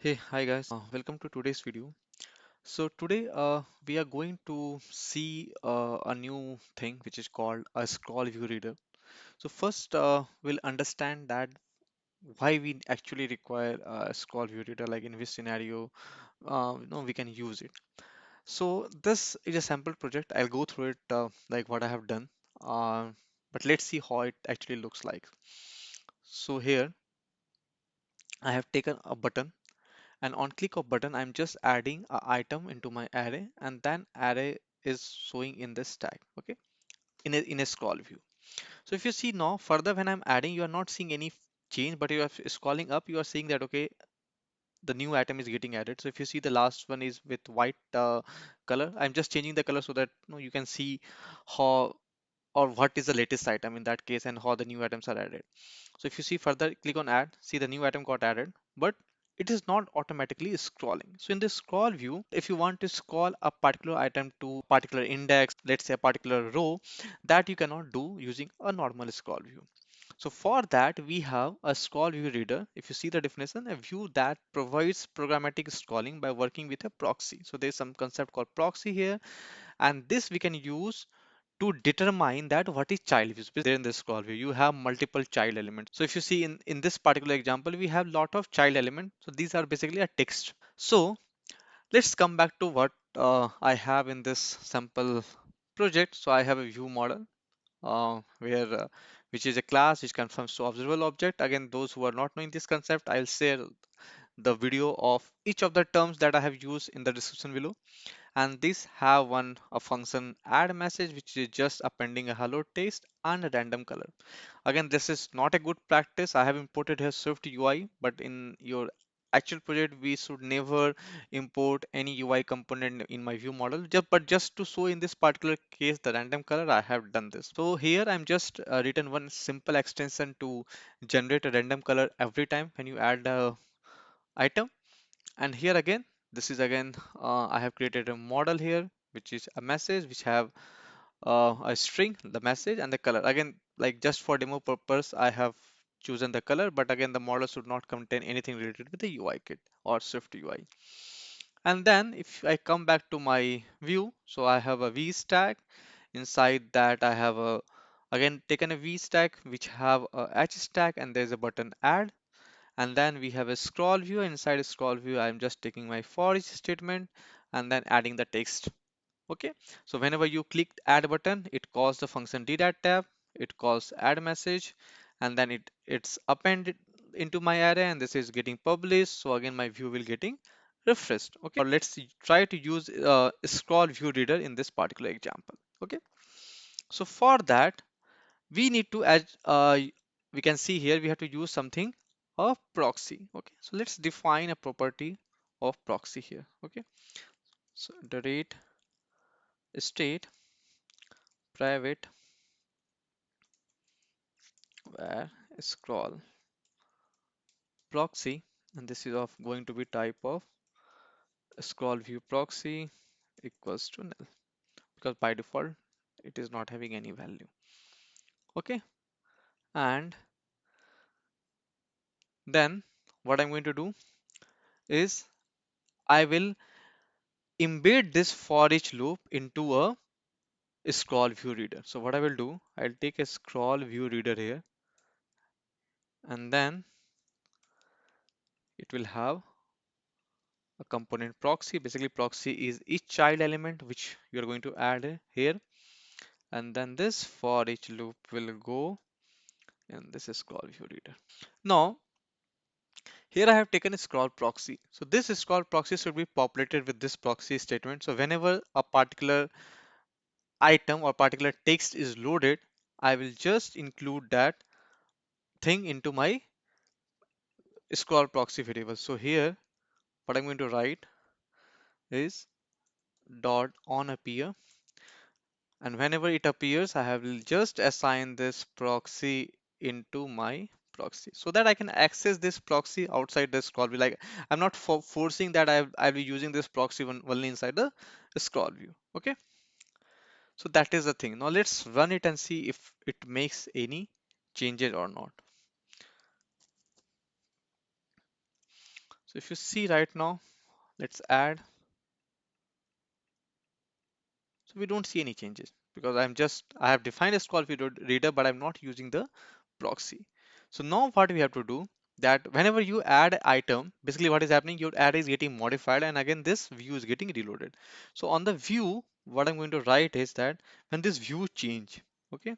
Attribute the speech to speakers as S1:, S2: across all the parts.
S1: Hey, hi guys, welcome to today's video. So today we are going to see a new thing which is called a scroll view reader. So first we'll understand that why we actually require a scroll view reader, like in which scenario we can use it. So this is a sample project. I'll go through it like what I have done, uh, but let's see how it actually looks like. So here I have taken a button, and on click of button I'm just adding a item into my array, and then array is showing in this tag, okay, in a scroll view. So if you see now further, when I'm adding, you are not seeing any change, but you are scrolling up, you are seeing that okay, the new item is getting added. So if you see the last one is with white color, I'm just changing the color so that you can see how or what is the latest item in that case and how the new items are added. So if you see further, click on add, see the new item got added, but it is not automatically scrolling. So in the scroll view, if you want to scroll a particular item to a particular index, let's say a particular row, that you cannot do using a normal scroll view. So for that, we have a scroll view reader. If you see the definition, a view that provides programmatic scrolling by working with a proxy. So there's some concept called proxy here, and this we can use to determine that what is child views. Because there in this scroll view you have multiple child elements. So if you see in this particular example, we have lot of child elements, so these are basically a text. So let's come back to what I have in this sample project. So I have a view model where which is a class which conforms to observable object. Again, those who are not knowing this concept, I'll share the video of each of the terms that I have used in the description below. And this have one a function add message, which is just appending a hello text and a random color. Again, this is not a good practice. I have imported here Swift UI, but in your actual project we should never import any UI component in my view model. Just to show in this particular case the random color, I have done this. So here I'm just written one simple extension to generate a random color every time when you add a item. And here again, this is again I have created a model here which is a message which have a string, the message, and the color. Again, like just for demo purpose, I have chosen the color, but again the model should not contain anything related with the UI kit or Swift UI. And then if I come back to my view, so I have a V stack. Inside that I have a again taken a V stack which have a H stack, and there's a button add. And then we have a scroll view. Inside a scroll view, I'm just taking my for each statement and then adding the text. Okay, so whenever you click add button, it calls the function ddat tab, it calls add message, and then it's appended into my array, and this is getting published. So again my view will getting refreshed. Okay, or try to use scroll view reader in this particular example. Okay, so for that we need to add we can see here we have to use something of proxy. Okay, so let's define a property of proxy here. Okay, so the rate state private where scroll proxy, and this is of going to be type of scroll view proxy equals to null, because by default it is not having any value. Okay, and then what I'm going to do is I will embed this for each loop into a scroll view reader. So what I will do, I'll take a scroll view reader here, and then it will have a component proxy. Basically proxy is each child element which you are going to add here, and then this for each loop will go in this scroll view reader. Now here I have taken a scroll proxy. So this scroll proxy should be populated with this proxy statement. So whenever a particular item or particular text is loaded, I will just include that thing into my scroll proxy variable. So here what I'm going to write is dot on appear, and whenever it appears I will just assign this proxy into my proxy so that I can access this proxy outside the scroll view. Like I'm not forcing that I'll be using this proxy only inside the scroll view. Okay, so that is the thing. Now let's run it and see if it makes any changes or not. So if you see right now, let's add. So we don't see any changes because I have defined a scroll view reader, but I'm not using the proxy. So now what we have to do, that whenever you add item, basically what is happening, your add is getting modified, and again this view is getting reloaded. So on the view, what I'm going to write is that when this view change, okay,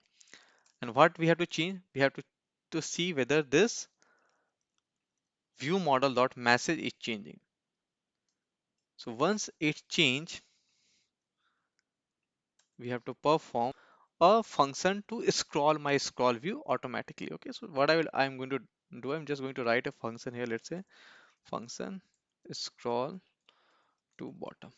S1: and what we have to change, we have to see whether this view model dot message is changing. So once it change, we have to perform a function to scroll my scroll view automatically. Okay, so what I'm going to do, I'm just going to write a function here. Let's say function scroll to bottom.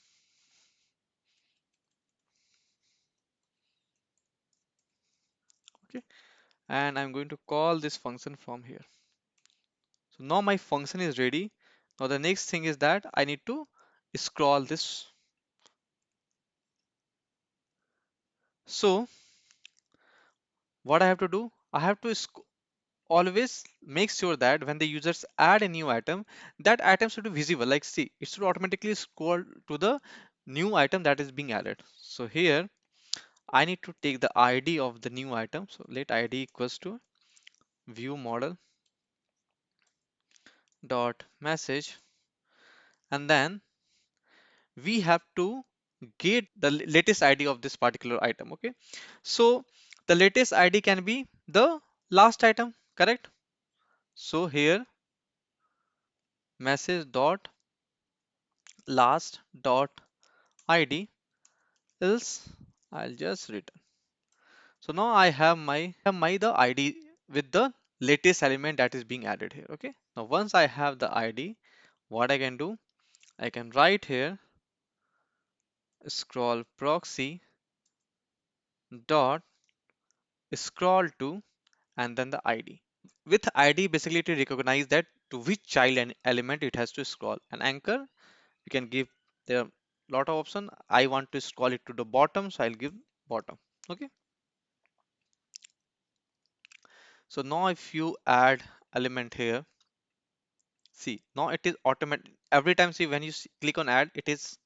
S1: Okay, and I'm going to call this function from here. So now my function is ready. Now the next thing is that I need to scroll this. So what I have to do, I have to always make sure that when the users add a new item, that item should be visible. Like see, it should automatically scroll to the new item that is being added. So here I need to take the ID of the new item. So let ID equals to view model dot message, and then we have to get the latest ID of this particular item. Okay, so the latest ID can be the last item, correct? So here message dot last dot ID, else I'll just return. So now I have my the ID with the latest element that is being added here. Okay, now once I have the ID, what I can do, I can write here scroll proxy dot scroll to, and then the ID. With ID, basically to recognize that to which child and element it has to scroll. An anchor, you can give, there are lot of option. I want to scroll it to the bottom, so I'll give bottom. Okay, so now if you add element here, see now it is automatic every time. See when you click on add, it is,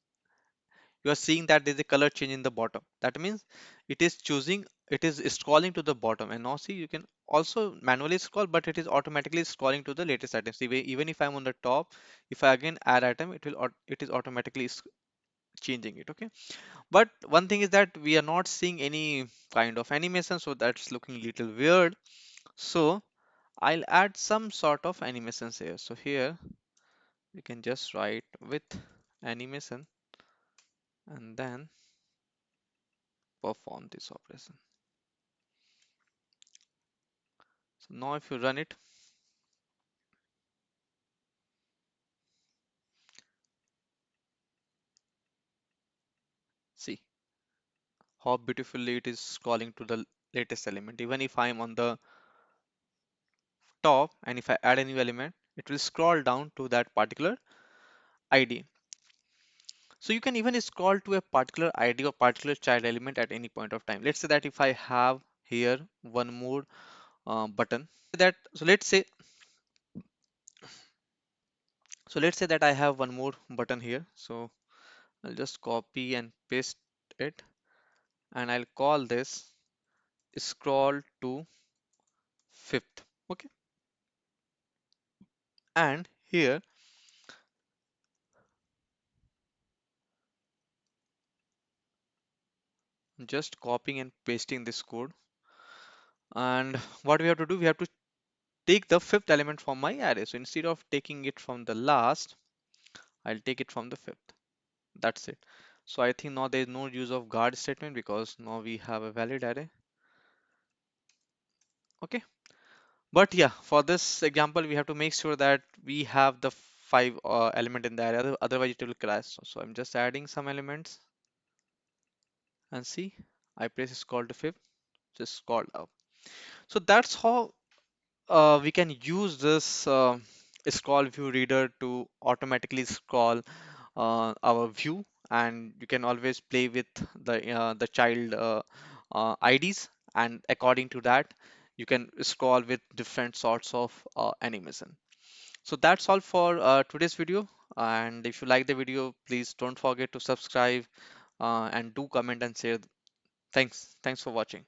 S1: you are seeing that there's a color change in the bottom. That means it is choosing, it is scrolling to the bottom. And now see, you can also manually scroll, but it is automatically scrolling to the latest item. See, even if I'm on the top, if I again add item, it is automatically changing it. Okay, but one thing is that we are not seeing any kind of animation, so that's looking little weird. So I'll add some sort of animations here. So here you can just write with animation and then perform this operation. So now if you run it, see how beautifully it is scrolling to the latest element. Even if I'm on the top and if I add a new element, it will scroll down to that particular ID. So you can even scroll to a particular ID or particular child element at any point of time. Let's say that if I have here one more button that, let's say that I have one more button here. So I'll just copy and paste it, and I'll call this scroll to fifth. Okay, and here just copying and pasting this code, and what we have to do, we have to take the fifth element from my array. So instead of taking it from the last, I'll take it from the fifth. That's it. So I think now there is no use of guard statement because now we have a valid array. Okay, but yeah, for this example we have to make sure that we have the five element in the array, otherwise it will crash. So I'm just adding some elements, and see, I press scroll to fifth, just scroll up. So that's how we can use this scroll view reader to automatically scroll our view, and you can always play with the child IDs, and according to that you can scroll with different sorts of animation. So that's all for today's video. And if you like the video, please don't forget to subscribe and do comment and share. Thanks for watching.